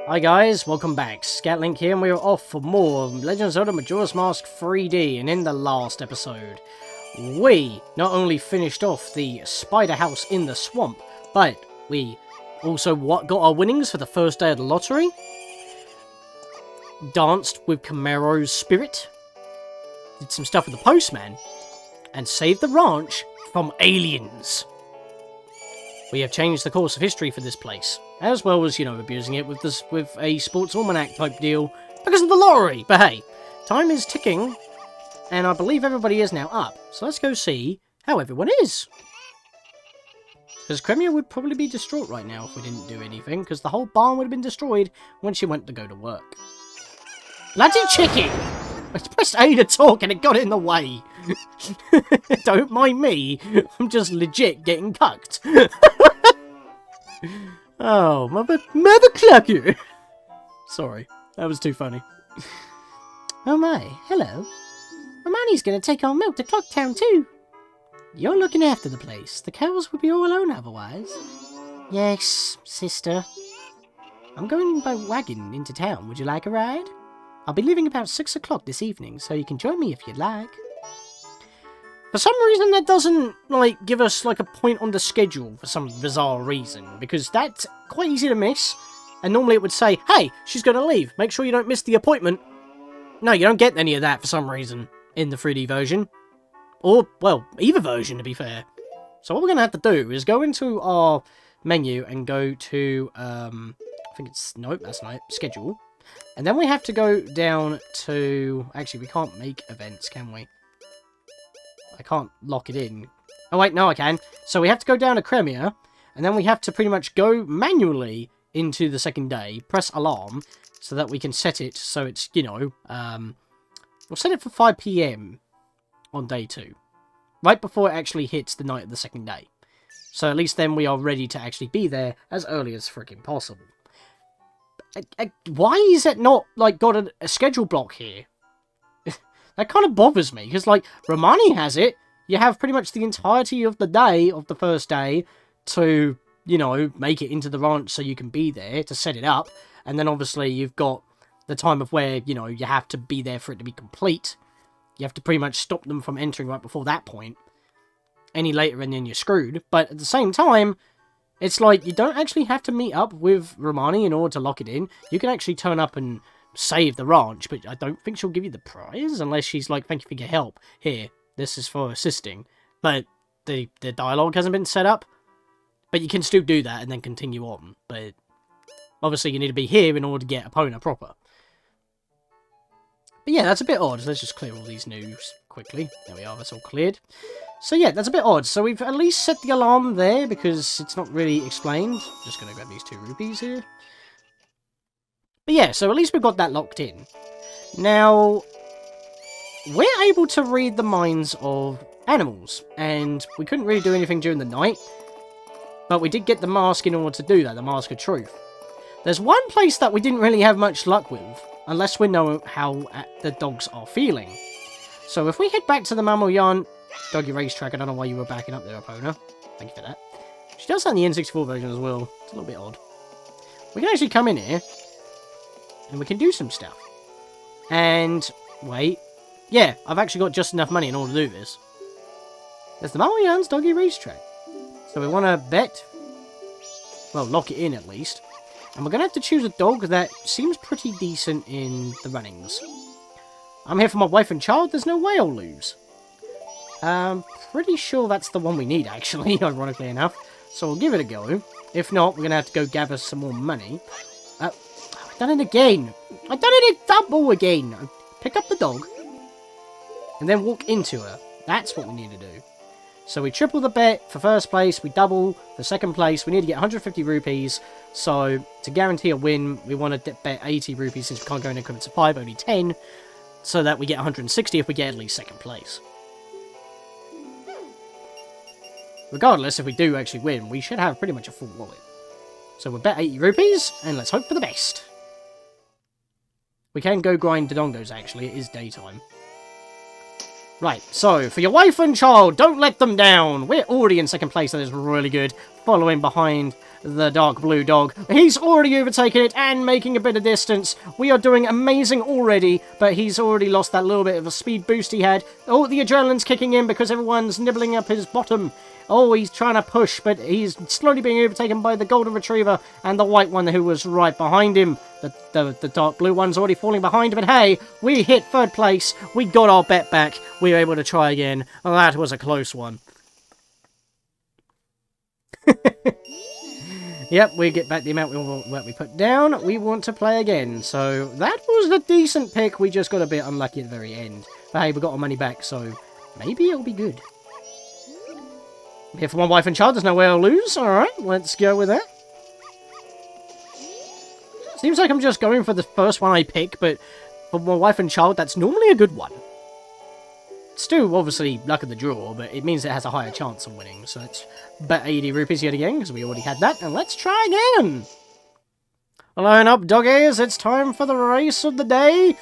Hi guys, welcome back. Scatlink here, and we're off for more Legend of Zelda Majora's Mask 3D. And in the last episode, we not only finished off the spider house in the swamp, but we also got our winnings for the first day of the lottery, danced with Camaro's spirit, did some stuff with the postman, and saved the ranch from aliens. We have changed the course of history for this place, as well as, abusing it with a sports almanac type deal because of the lottery. But hey, time is ticking, and I believe everybody is now up. So let's go see how everyone is. Because Cremia would probably be distraught right now if we didn't do anything, because the whole barn would have been destroyed when she went to go to work. Bloody chicken! I pressed A to talk and it got in the way. Don't mind me, I'm just legit getting cucked. Oh, mother clucker! Sorry, that was too funny. Oh my, hello. Romani's gonna take our milk to Clocktown too. You're looking after the place. The cows would be all alone otherwise. Yes, sister. I'm going by wagon into town. Would you like a ride? I'll be leaving about 6 o'clock this evening, so you can join me if you'd like. For some reason, that doesn't, give us, a point on the schedule for some bizarre reason, because that's quite easy to miss, and normally it would say, hey, she's going to leave, make sure you don't miss the appointment. No, you don't get any of that for some reason in the 3D version. Or, well, either version, to be fair. So what we're going to have to do is go into our menu and go to, nope, that's not it, schedule. And then we have to go down to... Actually, we can't make events, can we? I can't lock it in. Oh, wait, no, I can. So we have to go down to Cremia, and then we have to pretty much go manually into the second day, press alarm, so that we can set it so it's, we'll set it for 5 PM on day 2. Right before it actually hits the night of the second day. So at least then we are ready to actually be there as early as freaking possible. Why is it not, got a schedule block here? That kind of bothers me, because, Romani has it. You have pretty much the entirety of the day, of the first day, to, make it into the ranch so you can be there, to set it up. And then, obviously, you've got the time of where, you have to be there for it to be complete. You have to pretty much stop them from entering right before that point. Any later, and then you're screwed. But at the same time... It's you don't actually have to meet up with Romani in order to lock it in. You can actually turn up and save the ranch, but I don't think she'll give you the prize, unless she's thank you for your help. Here, this is for assisting. But the dialogue hasn't been set up. But you can still do that and then continue on. But obviously you need to be here in order to get Epona proper. But yeah, that's a bit odd. Let's just clear all these news quickly. There we are, that's all cleared. So yeah, that's a bit odd. So we've at least set the alarm there, because it's not really explained. Just going to grab these 2 rupees here. But yeah, so at least we've got that locked in. Now, we're able to read the minds of animals, and we couldn't really do anything during the night. But we did get the mask in order to do that, the Mask of Truth. There's one place that we didn't really have much luck with, unless we know how the dogs are feeling. So if we head back to the Mammal Yarn... Doggy racetrack, I don't know why you were backing up there, Epona. Thank you for that. She does have the N64 version as well. It's a little bit odd. We can actually come in here, and we can do some stuff. And, wait. Yeah, I've actually got just enough money in order to do this. There's the Mammal Yarn's Doggy racetrack. So we want to bet. Well, lock it in at least. And we're going to have to choose a dog that seems pretty decent in the runnings. I'm here for my wife and child. There's no way I'll lose. Pretty sure that's the one we need, actually, ironically enough. So we'll give it a go. If not, we're going to have to go gather some more money. I've done it again. I've done it a double again. Pick up the dog. And then walk into her. That's what we need to do. So we triple the bet for first place. We double for second place. We need to get 150 rupees. So to guarantee a win, we want to bet 80 rupees since we can't go in increments of 5, only 10. So that we get 160 if we get at least second place. Regardless, if we do actually win, we should have pretty much a full wallet. So we'll bet 80 rupees, and let's hope for the best. We can go grind Dodongos, actually. It is daytime. Right, so, for your wife and child, don't let them down. We're already in second place, that is really good. Following behind the dark blue dog. He's already overtaken it and making a bit of distance. We are doing amazing already, but he's already lost that little bit of a speed boost he had. Oh, the adrenaline's kicking in because everyone's nibbling up his bottom. Oh, he's trying to push, but he's slowly being overtaken by the golden retriever and the white one who was right behind him. The dark blue one's already falling behind, but hey, we hit third place. We got our bet back. We were able to try again. That was a close one. Yep, we get back the amount we put down. We want to play again. So, that was a decent pick. We just got a bit unlucky at the very end. But hey, we got our money back, so maybe it'll be good. Here for my wife and child, there's no way I'll lose. Alright, let's go with that. Seems like I'm just going for the first one I pick, but for my wife and child, that's normally a good one. Still, obviously, luck of the draw, but it means it has a higher chance of winning. So let's bet 80 rupees yet again, because we already had that. And let's try again! Line up, doggies. It's time for the race of the day.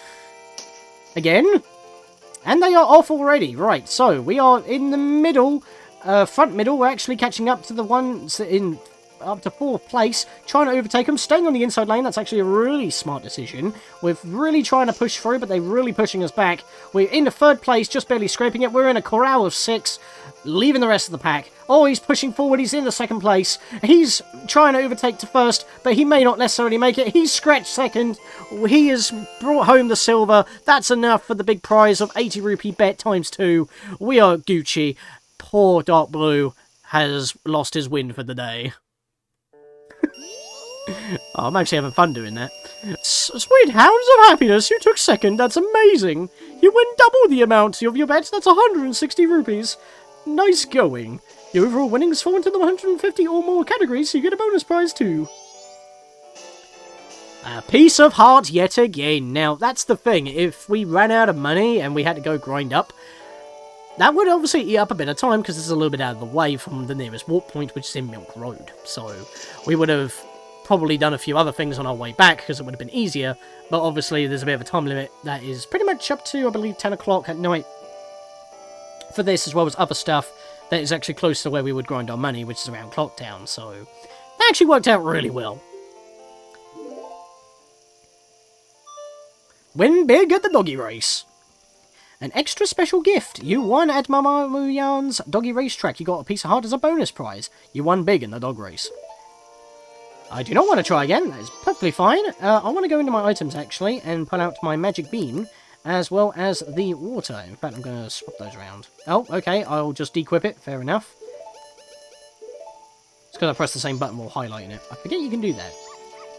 Again. And they are off already. Right, so we are in the middle, front middle. We're actually catching up to the ones in up to 4th place, trying to overtake them, staying on the inside lane. That's actually a really smart decision. We're really trying to push through, but they're really pushing us back. We're in the 3rd place, just barely scraping it. We're in a corral of 6, leaving the rest of the pack. Oh, he's pushing forward. He's in the 2nd place. He's trying to overtake to 1st, but he may not necessarily make it. He's scratched 2nd. He has brought home the silver. That's enough for the big prize of 80 rupee bet times 2. We are Gucci. Poor Dark Blue has lost his win for the day. Oh, I'm actually having fun doing that. Sweet hounds of happiness, you took 2nd, that's amazing. You win double the amount of your bets, that's 160 rupees. Nice going. Your overall winnings fall into the 150 or more categories, so you get a bonus prize too. A piece of heart yet again. Now, that's the thing, if we ran out of money and we had to go grind up, that would obviously eat up a bit of time, because this is a little bit out of the way from the nearest warp point, which is in Milk Road. So, we would have probably done a few other things on our way back, because it would have been easier, but obviously there's a bit of a time limit that is pretty much up to, I believe, 10 o'clock at night for this, as well as other stuff that is actually close to where we would grind our money, which is around Clocktown, so that actually worked out really well. Win big at the doggy race. An extra special gift. You won at Mama Muyan's doggy racetrack. You got a piece of heart as a bonus prize. You won big in the dog race. I do not want to try again. That is perfectly fine. I want to go into my items, actually, and pull out my magic bean, as well as the water. In fact, I'm going to swap those around. Oh, okay. I'll just dequip it. Fair enough. It's because I pressed the same button while highlighting it. I forget you can do that.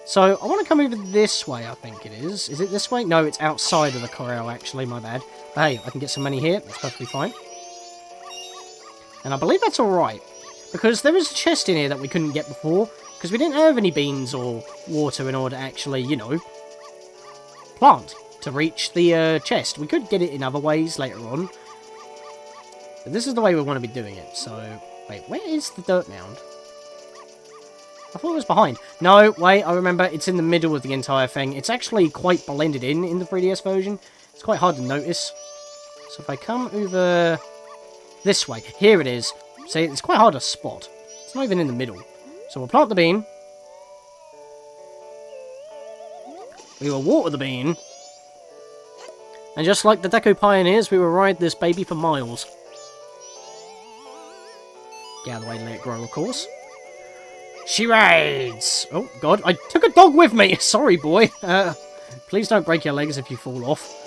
So, I want to come over this way, I think it is. Is it this way? No, it's outside of the corral, actually. My bad. But hey, I can get some money here. That's perfectly fine. And I believe that's alright. Because there was a chest in here that we couldn't get before. Because we didn't have any beans or water in order to actually, you know, plant to reach the chest. We could get it in other ways later on. But this is the way we want to be doing it. So, wait, where is the dirt mound? I thought it was behind. No, wait, I remember. It's in the middle of the entire thing. It's actually quite blended in the 3DS version. It's quite hard to notice. So if I come over this way, here it is. See, it's quite hard to spot. It's not even in the middle. So we'll plant the bean. We will water the bean. And just like the Deco Pioneers, we will ride this baby for miles. Get out of the way to let it grow, of course. She rides! Oh, God, I took a dog with me! Sorry, boy. Please don't break your legs if you fall off.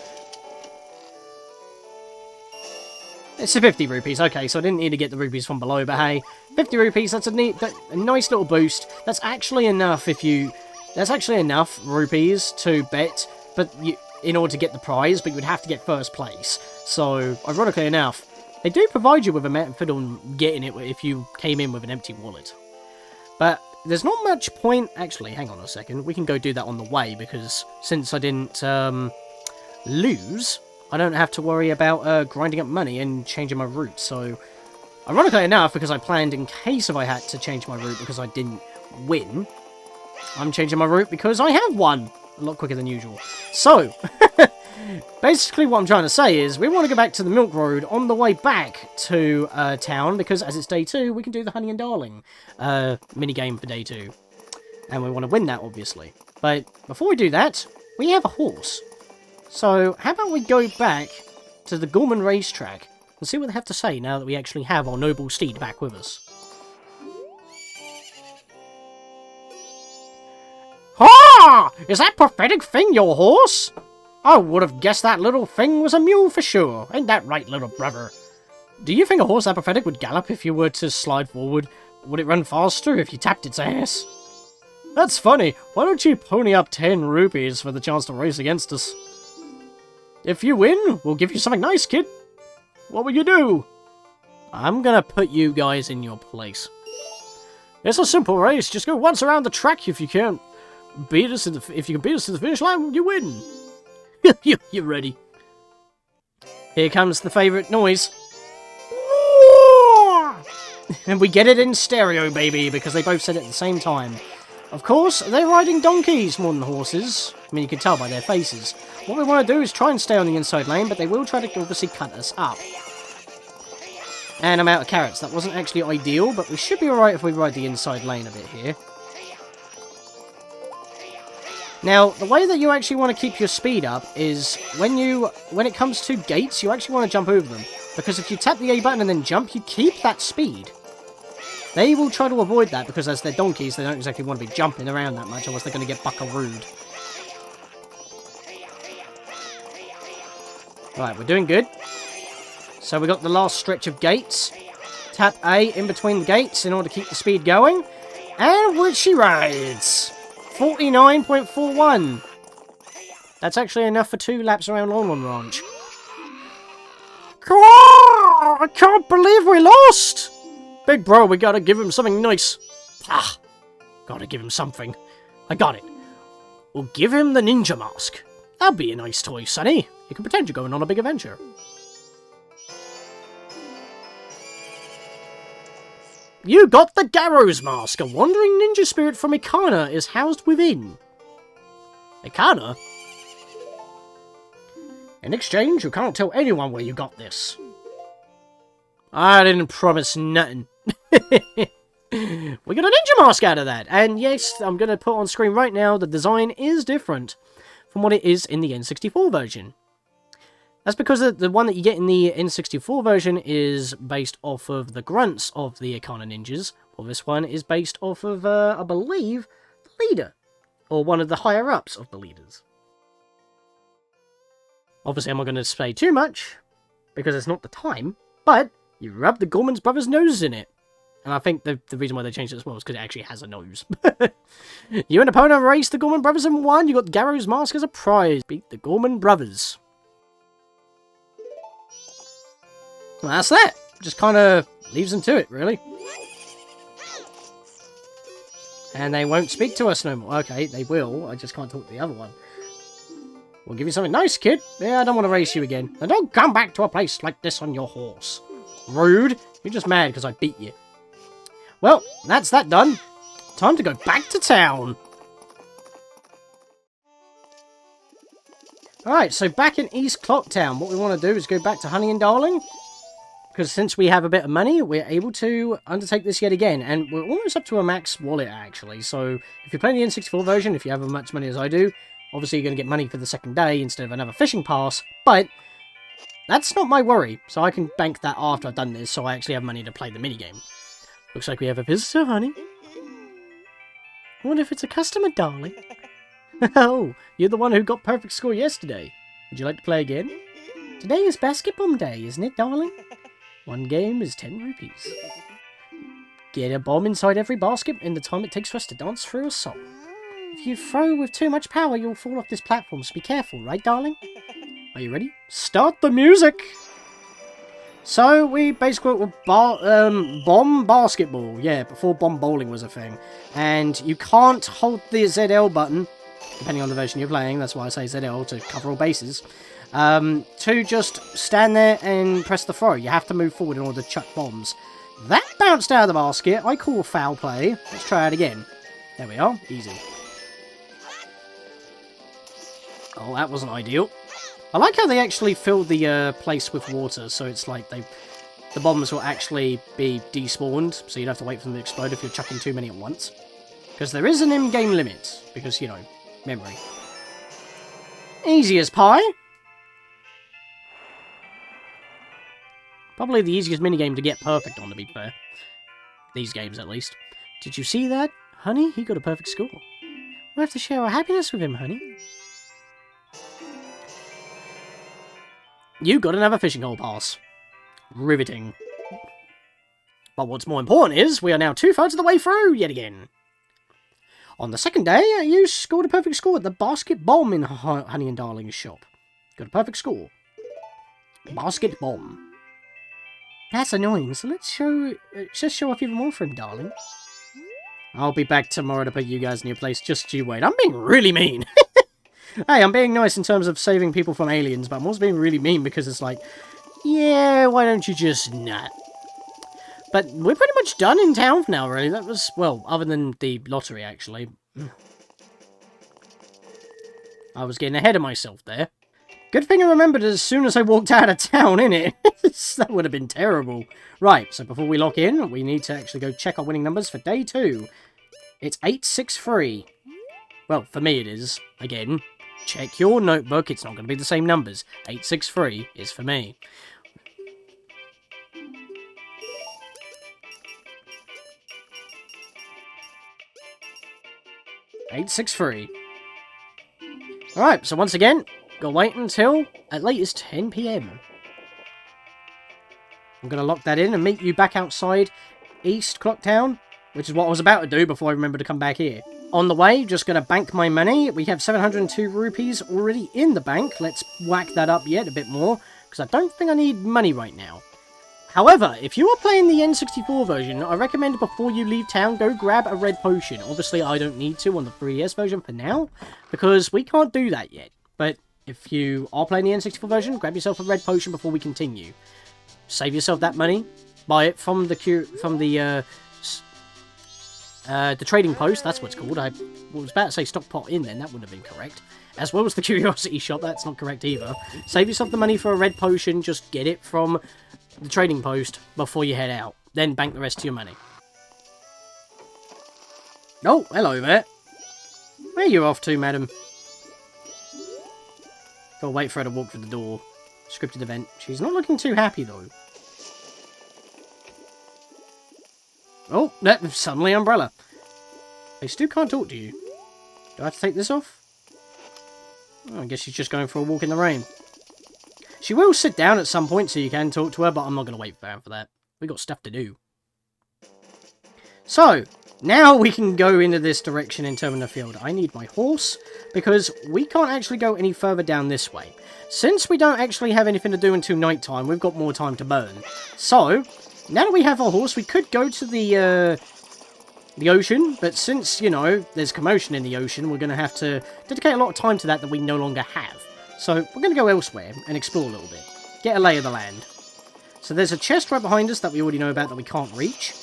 It's a 50 rupees. Okay, so I didn't need to get the rupees from below, but hey, 50 rupees, that's a nice little boost. That's actually enough that's actually enough rupees to bet, but in order to get the prize, but you would have to get 1st place. So, ironically enough, they do provide you with a method on getting it if you came in with an empty wallet. But there's not much point... Actually, hang on a second. We can go do that on the way, because since I didn't lose, I don't have to worry about grinding up money and changing my route. So, ironically enough, because I planned in case if I had to change my route because I didn't win, I'm changing my route because I have won a lot quicker than usual. So, Basically, what I'm trying to say is we want to go back to the Milk Road on the way back to town, because as it's day 2, we can do the Honey and Darling minigame for day 2. And we want to win that, obviously. But before we do that, we have a horse. So, how about we go back to the Gorman racetrack and see what they have to say now that we actually have our noble steed back with us. Ha! Is that pathetic thing your horse? I would have guessed that little thing was a mule for sure. Ain't that right, little brother? Do you think a horse that pathetic would gallop if you were to slide forward? Would it run faster if you tapped its ass? That's funny. Why don't you pony up 10 rupees for the chance to race against us? If you win, we'll give you something nice, kid. What will you do? I'm gonna put you guys in your place. It's a simple race. Just go once around the track if you can. Beat us if you can beat us to the finish line, you win. You're ready. Here comes the favourite noise. And we get it in stereo, baby, because they both said it at the same time. Of course, they're riding donkeys more than horses. I mean, you can tell by their faces. What we want to do is try and stay on the inside lane, but they will try to obviously cut us up. And I'm out of carrots. That wasn't actually ideal, but we should be alright if we ride the inside lane a bit here. Now, the way that you actually want to keep your speed up is when it comes to gates, you actually want to jump over them. Because if you tap the A button and then jump, you keep that speed. They will try to avoid that because as they're donkeys, they don't exactly want to be jumping around that much, otherwise they're going to get buckarooed. Right, we're doing good. So we got the last stretch of gates. Tap A in between the gates in order to keep the speed going. And which she rides. 49.41. That's actually enough for 2 laps around Longmont Ranch. I can't believe we lost! Big bro, we gotta give him something nice. Ah, gotta give him something. I got it. We'll give him the ninja mask. That'll be a nice toy, Sonny. You can pretend you're going on a big adventure. You got the Garrow's mask. A wandering ninja spirit from Ikana is housed within. Ikana? In exchange, you can't tell anyone where you got this. I didn't promise nothing. We got a ninja mask out of that. And yes, I'm going to put on screen right now, the design is different from what it is in the N64 version. That's because the one that you get in the N64 version is based off of the grunts of the Ikana ninjas, while this one is based off of, I believe, the leader, or one of the higher-ups of the leaders. Obviously, I'm not going to say too much, because it's not the time, but you rub the Gorman Brothers' noses in it. And I think the reason why they changed it as well is because it actually has a nose. You and opponent raced the Gorman Brothers and won. You got Garrow's mask as a prize. Beat the Gorman Brothers. Well, that's that. Just kind of leaves them to it, really. And they won't speak to us no more. Okay, they will. I just can't talk to the other one. We'll give you something nice, kid. Yeah, I don't want to race you again. Now don't come back to a place like this on your horse. Rude. You're just mad because I beat you. Well, that's that done. Time to go back to town. Alright, so back in East Clocktown, what we want to do is go back to Honey and Darling. Because since we have a bit of money, we're able to undertake this yet again. And we're almost up to a max wallet, actually. So if you're playing the N64 version, if you have as much money as I do, obviously you're going to get money for the second day instead of another fishing pass. But that's not my worry. So I can bank that after I've done this, so I actually have money to play the minigame. Looks like we have a visitor, honey. I wonder if it's a customer, darling. Oh, you're the one who got perfect score yesterday. Would you like to play again? Today is basketball day, isn't it, darling? One game is 10 rupees. Get a bomb inside every basket in the time it takes for us to dance through a song. If you throw with too much power, you'll fall off this platform, so be careful, right, darling? Are you ready? Start the music! So, we basically were bomb basketball. Yeah, before bomb bowling was a thing. And you can't hold the ZL button, depending on the version you're playing, that's why I say ZL, to cover all bases, to just stand there and press the throw. You have to move forward in order to chuck bombs. That bounced out of the basket. I call foul play. Let's try it again. There we are. Easy. Oh, that wasn't ideal. I like how they actually filled the place with water, so it's like the bombs will actually be despawned, so you'd have to wait for them to explode if you're chucking too many at once. Because there is an in-game limit, because, you know, memory. Easy as pie. Probably the easiest minigame to get perfect on, to be fair. These games, at least. Did you see that? Honey, he got a perfect score. We'll have to share our happiness with him, honey. You got another fishing hole pass. Riveting. But what's more important is, we are now 2/3 of the way through, yet again. On the second day, you scored a perfect score at the Basket Bomb in Honey and Darling's shop. Got a perfect score. Basket Bomb. That's annoying, so let's just show off even more for him, darling. I'll be back tomorrow to put you guys in your place, just you wait. I'm being really mean. Hey, I'm being nice in terms of saving people from aliens, but I'm also being really mean because it's like, yeah, why don't you just not? But we're pretty much done in town for now, really. That was, well, other than the lottery, actually. I was getting ahead of myself there. Good thing I remembered as soon as I walked out of town, innit? That would have been terrible. Right, so before we lock in, we need to actually go check our winning numbers for day 2. It's 863. Well, for me it is. Again, check your notebook. It's not going to be the same numbers. 863 is for me. Alright, so once again, gotta wait until at latest 10 PM. I'm gonna lock that in and meet you back outside East Clocktown, which is what I was about to do before I remember to come back here. On the way, just gonna bank my money. We have 702 rupees already in the bank. Let's whack that up yet a bit more, because I don't think I need money right now. However, if you are playing the N64 version, I recommend before you leave town, go grab a red potion. Obviously, I don't need to on the 3DS version for now, because we can't do that yet. But if you are playing the N64 version, grab yourself a red potion before we continue. Save yourself that money. Buy it from the trading post. That's what it's called. I was about to say stockpot in then. That wouldn't have been correct. As well as the curiosity shop. That's not correct either. Save yourself the money for a red potion. Just get it from the trading post before you head out. Then bank the rest of your money. Oh, hello there. Where are you off to, madam? Gotta wait for her to walk through the door. Scripted event. She's not looking too happy, though. Oh, that suddenly umbrella. I still can't talk to you. Do I have to take this off? Oh, I guess she's just going for a walk in the rain. She will sit down at some point so you can talk to her, but I'm not going to wait for that. We got stuff to do. So, now we can go into this direction in Terminal Field. I need my horse, because we can't actually go any further down this way. Since we don't actually have anything to do until night time, we've got more time to burn. So, now that we have our horse, we could go to the ocean, but since, you know, there's commotion in the ocean, we're going to have to dedicate a lot of time to that we no longer have. So, we're going to go elsewhere and explore a little bit. Get a lay of the land. So there's a chest right behind us that we already know about that we can't reach.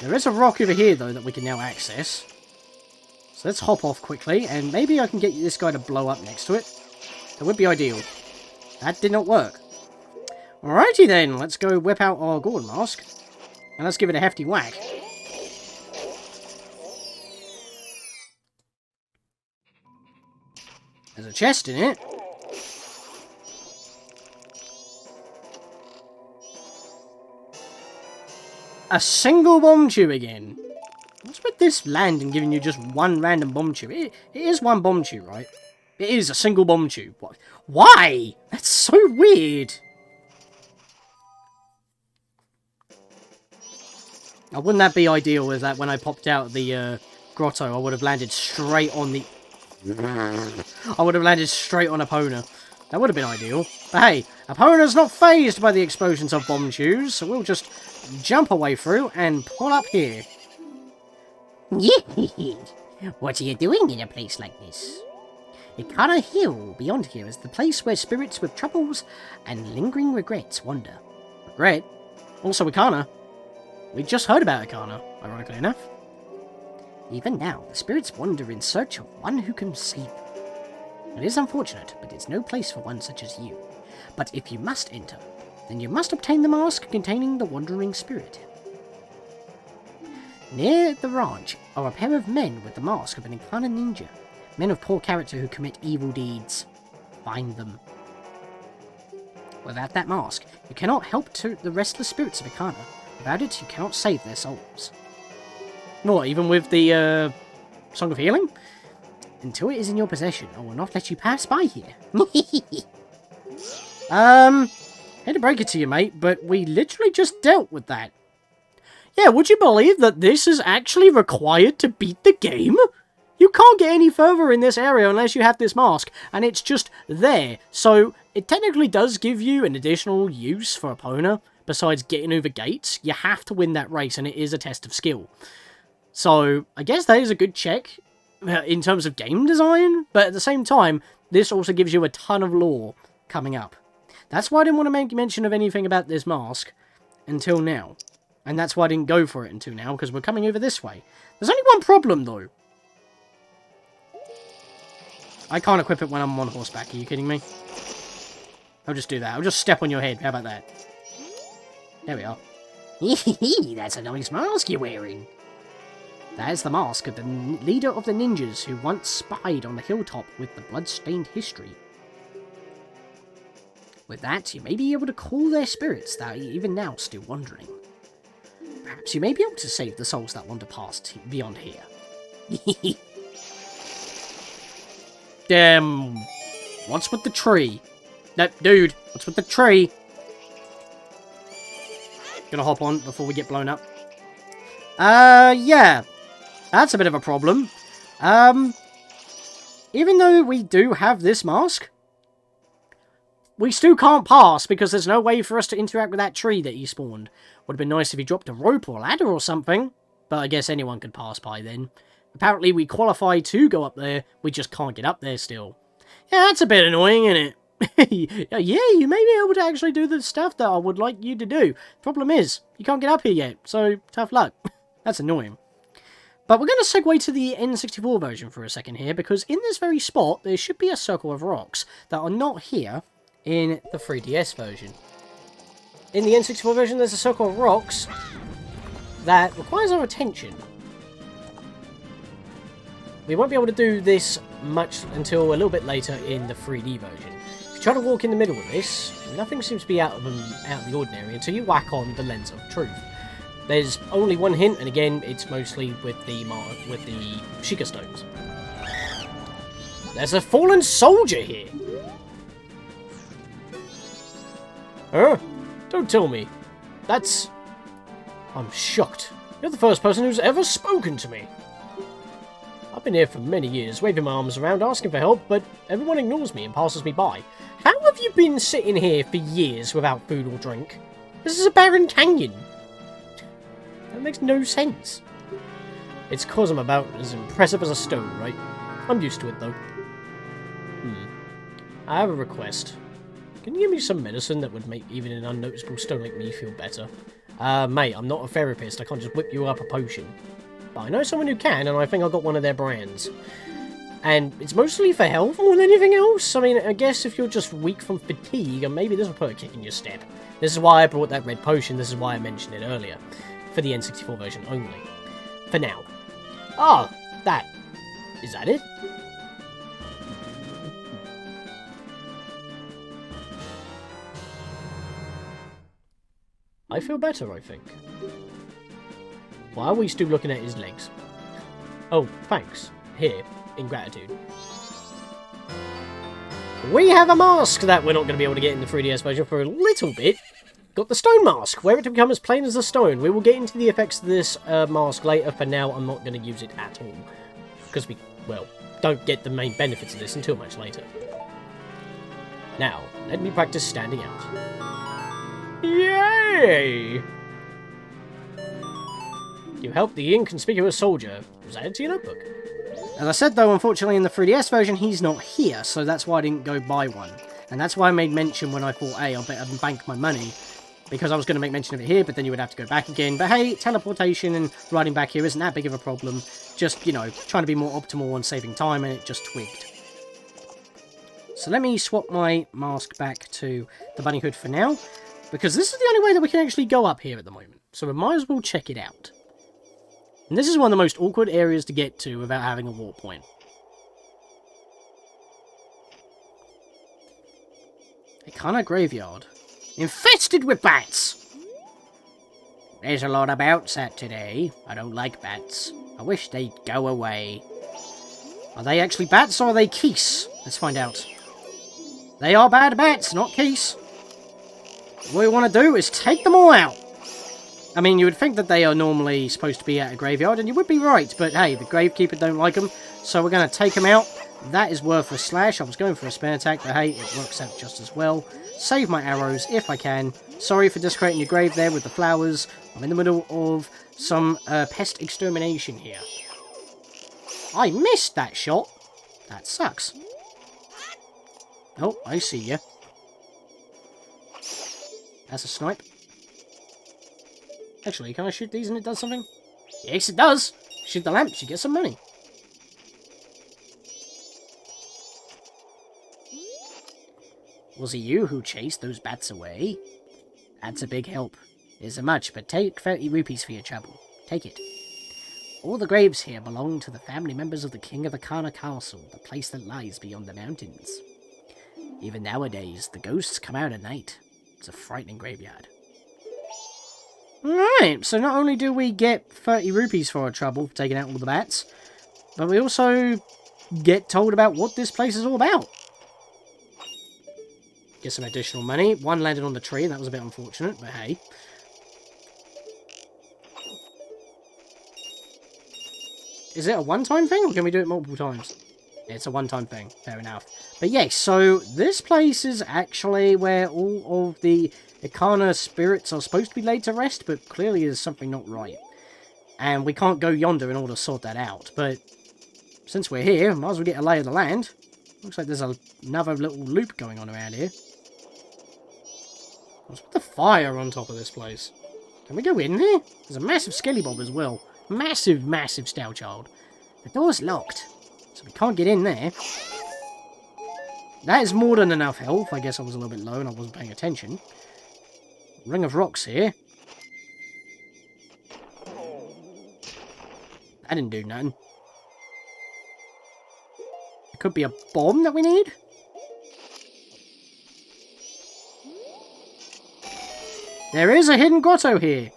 There is a rock over here, though, that we can now access. So let's hop off quickly, and maybe I can get this guy to blow up next to it. That would be ideal. That did not work. Alrighty then, let's go whip out our Gorman mask. And let's give it a hefty whack. There's a chest in it. A single bomb tube again. What's with this land and giving you just one random bomb tube? It is one bomb tube, right? It is a single bomb tube. Why? That's so weird. Now, wouldn't that be ideal is that when I popped out the grotto, I would have landed straight on the... I would have landed straight on Epona. That would have been ideal. But hey, Epona's not fazed by the explosions of bomb tubes, so we'll just jump away through and pull up here. What are you doing in a place like this? Ikana Hill beyond here is the place where spirits with troubles and lingering regrets wander. Regret? Also Ikana. We just heard about Ikana, ironically enough. Even now, the spirits wander in search of one who can save them. It is unfortunate, but it's no place for one such as you. But if you must enter, then you must obtain the mask containing the Wandering Spirit. Near the ranch are a pair of men with the mask of an incarnate ninja. Men of poor character who commit evil deeds. Find them. Without that mask, you cannot help to the restless spirits of Ikana. Without it, you cannot save their souls. What, even with the, Song of Healing? Until it is in your possession, I will not let you pass by here. Hate to break it to you, mate, but we literally just dealt with that. Yeah, would you believe that this is actually required to beat the game? You can't get any further in this area unless you have this mask, and it's just there. So, it technically does give you an additional use for Epona. Besides getting over gates, you have to win that race, and it is a test of skill. So, I guess that is a good check in terms of game design, but at the same time, this also gives you a ton of lore coming up. That's why I didn't want to make mention of anything about this mask until now. And that's why I didn't go for it until now, because we're coming over this way. There's only one problem, though. I can't equip it when I'm on horseback, are you kidding me? I'll just do that. I'll just step on your head. How about that? There we are. That's a nice mask you're wearing. That is the mask of the leader of the ninjas who once spied on the hilltop with the blood-stained history. With that, you may be able to call their spirits that are even now still wandering. Perhaps you may be able to save the souls that wander past beyond here. What's with the tree? No, dude, what's with the tree? Gonna hop on before we get blown up. Yeah. That's a bit of a problem. Even though we do have this mask, we still can't pass because there's no way for us to interact with that tree that he spawned. Would have been nice if he dropped a rope or a ladder or something, but I guess anyone could pass by then. Apparently we qualify to go up there, we just can't get up there still. Yeah, that's a bit annoying, isn't it? Yeah, you may be able to actually do the stuff that I would like you to do. Problem is, you can't get up here yet, so tough luck. That's annoying. But we're going to segue to the N64 version for a second here, because in this very spot, there should be a circle of rocks that are not here in the 3DS version. In the N64 version, there's a circle of rocks that requires our attention. We won't be able to do this much until a little bit later in the 3D version. If you try to walk in the middle of this, nothing seems to be out of the ordinary until you whack on the Lens of Truth. There's only one hint, and again, it's mostly with the Sheikah Stones. There's a fallen soldier here! Huh? Don't tell me. I'm shocked. You're the first person who's ever spoken to me. I've been here for many years, waving my arms around, asking for help, but everyone ignores me and passes me by. How have you been sitting here for years without food or drink? This is a barren canyon. That makes no sense. It's 'cause I'm about as impressive as a stone, right? I'm used to it, though. I have a request. Can you give me some medicine that would make even an unnoticeable stone like me feel better? Mate, I'm not a therapist. I can't just whip you up a potion. But I know someone who can, and I think I got one of their brands. And it's mostly for health more than anything else. I mean, I guess if you're just weak from fatigue, and maybe this will put a kick in your step. This is why I brought that red potion. This is why I mentioned it earlier. For the N64 version only. For now. Ah, that. Is that it? I feel better, I think. Why are we still looking at his legs? Oh, thanks. Here, in gratitude. We have a mask that we're not going to be able to get in the 3DS version for a little bit. Got the stone mask, where it to become as plain as a stone. We will get into the effects of this mask later. For now, I'm not going to use it at all. Because we, well, don't get the main benefits of this until much later. Now, let me practice standing out. Yay! You helped the inconspicuous soldier. Was added to your notebook. As I said though, unfortunately in the 3DS version he's not here, so that's why I didn't go buy one. And that's why I made mention when I thought, hey, I'll better bank my money. Because I was going to make mention of it here, but then you would have to go back again. But hey, teleportation and riding back here isn't that big of a problem. Just, you know, trying to be more optimal on saving time, and it just twigged. So let me swap my mask back to the bunny hood for now, because this is the only way that we can actually go up here at the moment. So we might as well check it out. And this is one of the most awkward areas to get to without having a warp point. Ikana Graveyard. Infested with bats! There's a lot of bats out today. I don't like bats. I wish they'd go away. Are they actually bats or are they geese? Let's find out. They are bad bats, not geese. What we want to do is take them all out. I mean, you would think that they are normally supposed to be at a graveyard, and you would be right, but hey, the gravekeeper don't like them, so we're going to take them out. That is worth a slash. I was going for a spin attack, but hey, it works out just as well. Save my arrows if I can. Sorry for desecrating your grave there with the flowers. I'm in the middle of some pest extermination here. I missed that shot. That sucks. Oh, I see ya. That's a snipe. Actually, can I shoot these and it does something? Yes, it does. Shoot the lamps, you get some money. Was it you who chased those bats away? That's a big help. Isn't much, but take 30 rupees for your trouble. Take it. All the graves here belong to the family members of the King of Ikana Castle, the place that lies beyond the mountains. Even nowadays, the ghosts come out at night. It's a frightening graveyard. Alright, so not only do we get 30 rupees for our trouble for taking out all the bats, but we also get told about what this place is all about. Get some additional money. One landed on the tree, and that was a bit unfortunate, but hey. Is it a one-time thing, or can we do it multiple times? It's a one-time thing, fair enough. But yes, so this place is actually where all of the Ikana spirits are supposed to be laid to rest, but clearly there's something not right. And we can't go yonder in order to sort that out, but since we're here, might as well get a lay of the land. Looks like there's another little loop going on around here. What's with the fire on top of this place? Can we go in there? There's a massive skellybob as well. Massive, massive stale child. The door's locked, so we can't get in there. That is more than enough health. I guess I was a little bit low and I wasn't paying attention. Ring of rocks here. That didn't do nothing. It could be a bomb that we need. There is a hidden grotto here.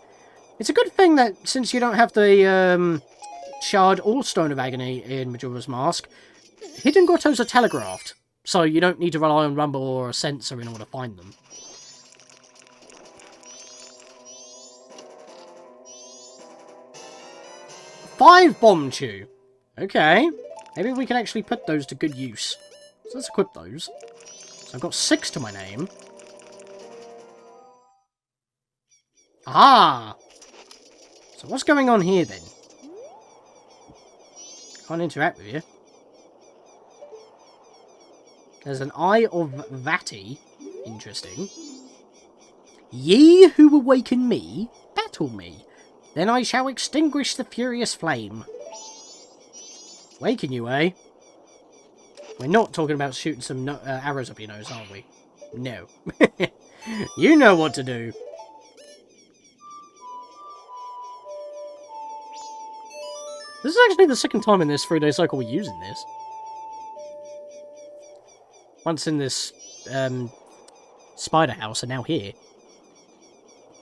It's a good thing that since you don't have the shard or stone of agony in Majora's Mask, hidden grottos are telegraphed. So you don't need to rely on rumble or a sensor in order to find them. Five bomb chew. Okay. Maybe we can actually put those to good use. So let's equip those. So I've got 6 to my name. Ah! So what's going on here then? Can't interact with you. There's an Eye of Vati. Interesting. Ye who awaken me, battle me. Then I shall extinguish the furious flame. Waken you, eh? We're not talking about shooting some arrows up your nose, are we? No. You know what to do. This is actually the second time in this 3-day cycle we're using this. Once in this spider house, and now here.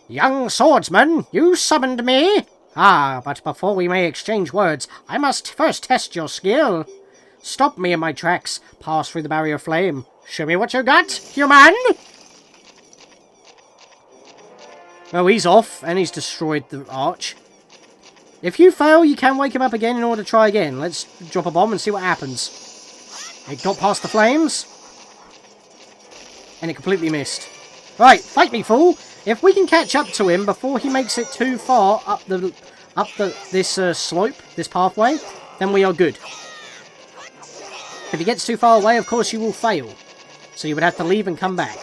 Young swordsman, you summoned me? Ah, but before we may exchange words, I must first test your skill. Stop me in my tracks. Pass through the barrier of flame. Show me what you got, human! Well, he's off, and he's destroyed the arch. If you fail, you can wake him up again in order to try again. Let's drop a bomb and see what happens. It got past the flames. And it completely missed. Right, fight me, fool! If we can catch up to him before he makes it too far up this slope, this pathway, then we are good. If he gets too far away, of course you will fail. So you would have to leave and come back.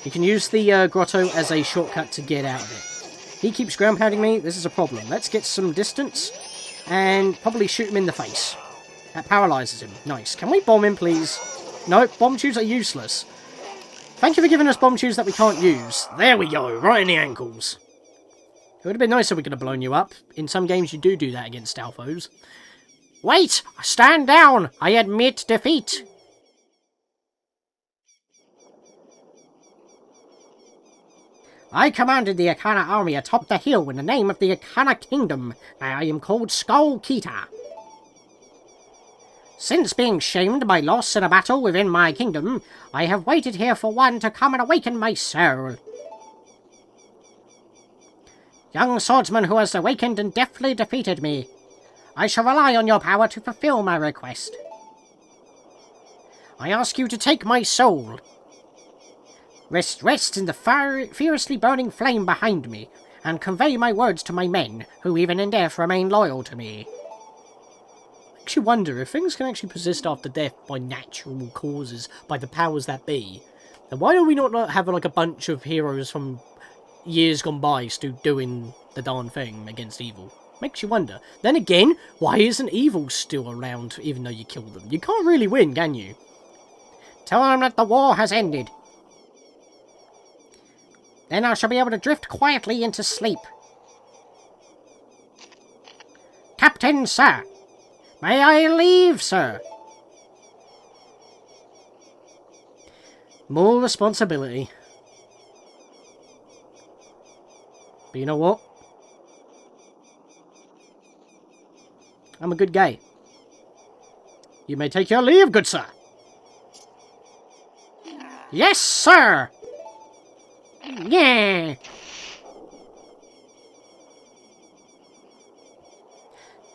You can use the grotto as a shortcut to get out of it. He keeps ground pounding me. This is a problem. Let's get some distance and probably shoot him in the face. That paralyzes him. Nice. Can we bomb him, please? No, bomb tubes are useless. Thank you for giving us bomb tubes that we can't use. There we go, right in the ankles. It would have been nicer if we could have blown you up. In some games you do that against stealth foes. Wait! Stand down! I admit defeat! I commanded the Akana army atop the hill in the name of the Akana kingdom. I am called Skull Kita. Since being shamed by loss in a battle within my kingdom, I have waited here for one to come and awaken my soul. Young swordsman who has awakened and deftly defeated me, I shall rely on your power to fulfill my request. I ask you to take my soul. Rest in the fiercely burning flame behind me, and convey my words to my men, who even in death remain loyal to me. Makes you wonder if things can actually persist after death by natural causes, by the powers that be. Then why do we not have like a bunch of heroes from years gone by still doing the darn thing against evil? Makes you wonder. Then again, why isn't evil still around even though you killed them? You can't really win, can you? Tell them that the war has ended. Then I shall be able to drift quietly into sleep. Captain, sir! May I leave, sir? More responsibility. But you know what? I'm a good guy. You may take your leave, good sir. Yes, sir! Yeah!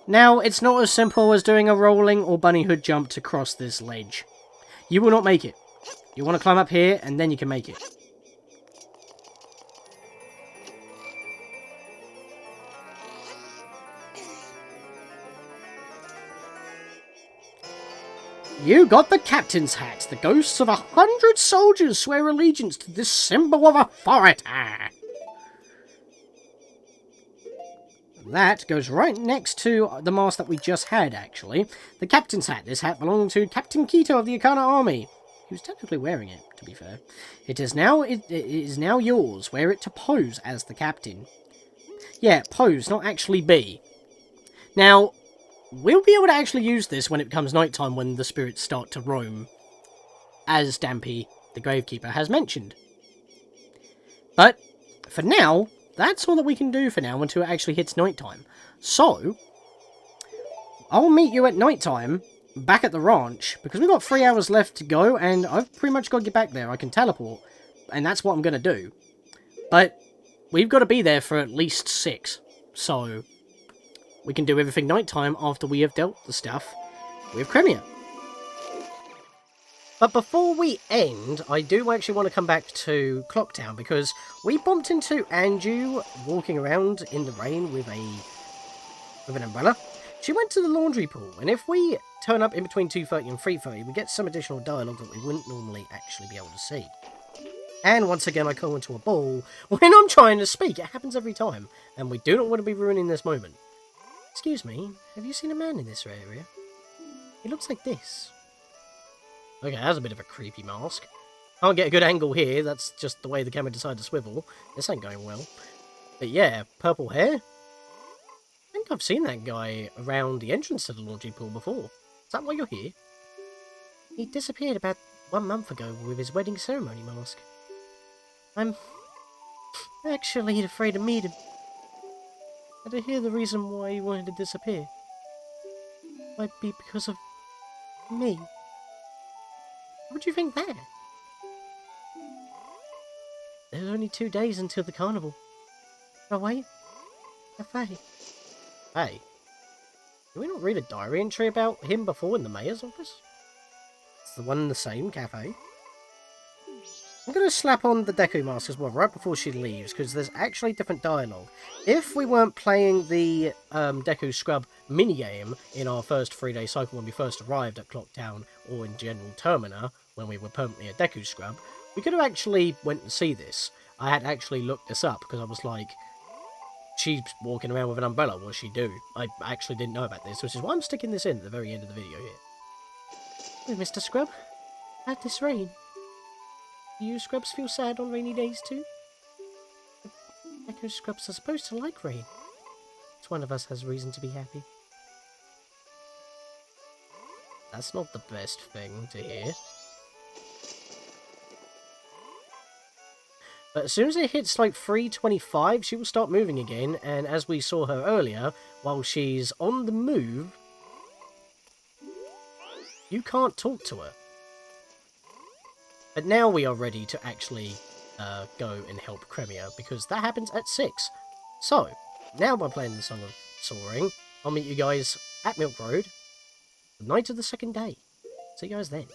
Now, it's not as simple as doing a rolling or bunny hood jump to cross this ledge. You will not make it. You want to climb up here, and then you can make it. You got the captain's hat. The ghosts of 100 soldiers swear allegiance to this symbol of authority. That goes right next to the mask that we just had, actually. The captain's hat. This hat belonged to Captain Keto of the Akana army. He was technically wearing it, to be fair. It is now yours. Wear it to pose as the captain. Yeah, pose, not actually be. Now, we'll be able to actually use this when it becomes nighttime, when the spirits start to roam, as Dampy, the Gravekeeper, has mentioned. But, for now, that's all that we can do for now until it actually hits nighttime. So, I'll meet you at nighttime, back at the ranch, because we've got 3 hours left to go, and I've pretty much got to get back there. I can teleport, and that's what I'm going to do. But, we've got to be there for at least 6, so we can do everything nighttime after we have dealt the stuff with Cremia. But before we end, I do actually want to come back to Clocktown, because we bumped into Anju walking around in the rain with an umbrella. She went to the laundry pool, and if we turn up in between 2:30 and 3:30, we get some additional dialogue that we wouldn't normally actually be able to see. And once again, I call into a ball when I'm trying to speak. It happens every time, and we do not want to be ruining this moment. Excuse me, have you seen a man in this area? He looks like this. Okay, that's a bit of a creepy mask. Can't get a good angle here, that's just the way the camera decided to swivel. This ain't going well. But yeah, purple hair? I think I've seen that guy around the entrance to the laundry pool before. Is that why you're here? He disappeared about 1 month ago with his wedding ceremony mask. I'm actually afraid to meet him. And to hear the reason why he wanted to disappear. Might be because of me. What do you think there? There's only 2 days until the carnival. Oh wait, cafe. Hey, did we not read a diary entry about him before in the mayor's office? It's the one in the same cafe. I'm going to slap on the Deku mask as well right before she leaves, because there's actually different dialogue. If we weren't playing the Deku Scrub minigame in our first 3-day cycle when we first arrived at Clocktown, or in general Termina, when we were permanently a Deku Scrub, we could have actually went and see this. I had actually looked this up, because I was like, she's walking around with an umbrella. What's she do? I actually didn't know about this, which is why I'm sticking this in at the very end of the video here. Hey, Mr. Scrub, how'd this rain? Do you Scrubs feel sad on rainy days too? Echo Scrubs are supposed to like rain. Each one of us has reason to be happy. That's not the best thing to hear. But as soon as it hits like 325, she will start moving again, and as we saw her earlier, while she's on the move, you can't talk to her. But now we are ready to actually go and help Cremia, because that happens at 6. So, now by playing the Song of Soaring, I'll meet you guys at Milk Road, the night of the second day. See you guys then.